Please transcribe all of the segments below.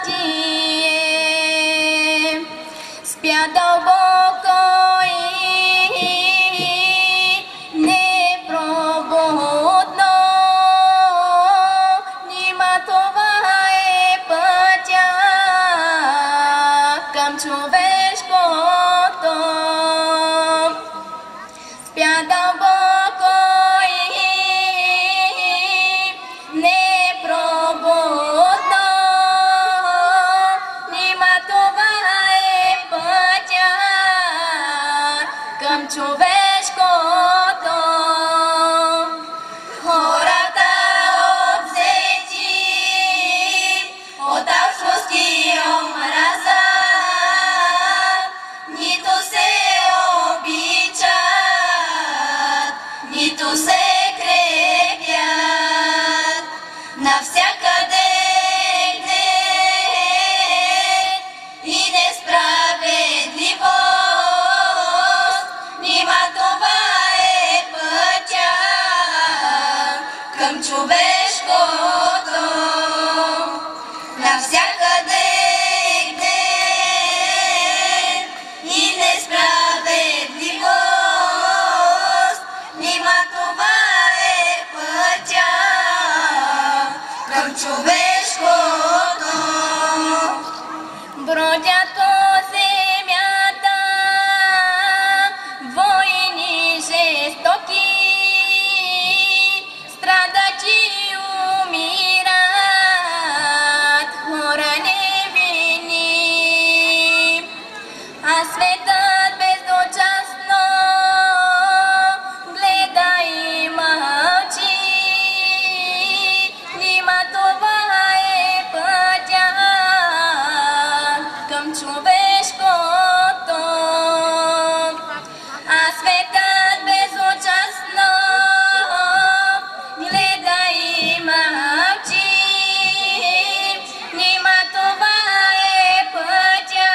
надие, спят дълбоко и непробудно. Нима това е пътя към човешкото. Спят дълбоко и непробудно. Нима това е пътя към човешкото. Хората обзети от алчност и омраза, нито се обичат, нито се крепят. Навсякъде гнев и несправедливост. Нима това е пътя към човешкото. Навсякъде гнев и несправедливост. Нима това е пътя към човешкото. Бродят по земята войни жестоки, страдат и умират хора невинни, а светът безучастно гледа и мълчи. Нима това е пътя към човешкото. А светът безучастно гледа и мълчи. Нима това е пътя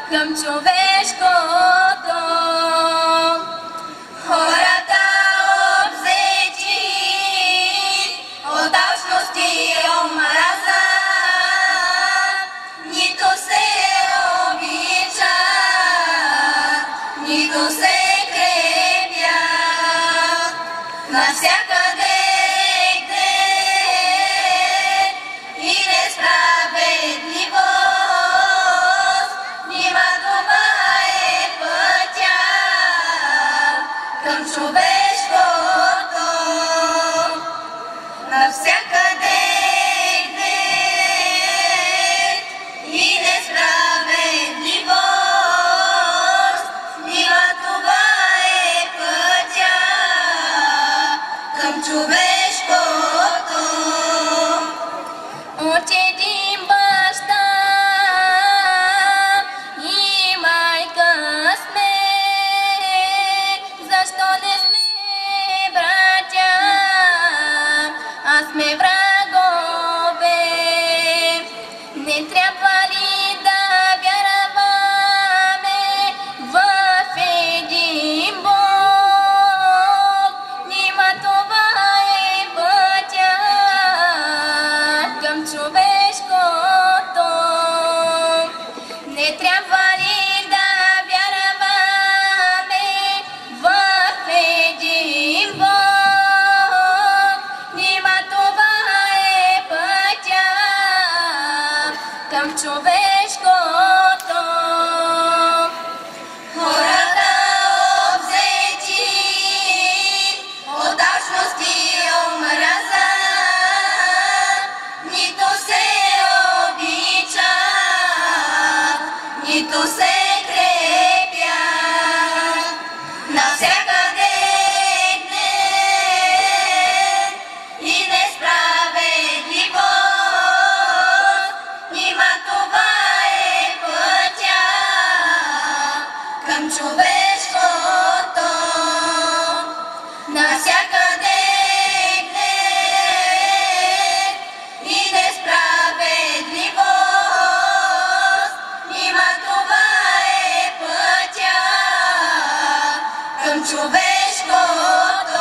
към човешкото. Хората обзети от алчност и омраза, нито се обичат, нито се крепят. Навсякъде гнев и несправедливост. Нима това е пътя към човешкото. Навсякъде гнев и несправедливост. Нима това е пътя към човешкото. От един баща и майка сме, защо не сме братя, а сме врагове? Не трябва ли да вярваме в един Бог? Нима това е пътя към човешкото. Не трябва ли да вярваме в един Бог? Нима това е пътя към човешкото. Хората обзети от алчност и омраза, нито се обичат, нито се крепят. Навсякъде гнев и несправедливост. Нима това е пътя към човешкото. Навсякъде гнев и несправедливост. Нима това е пътя към човешкото.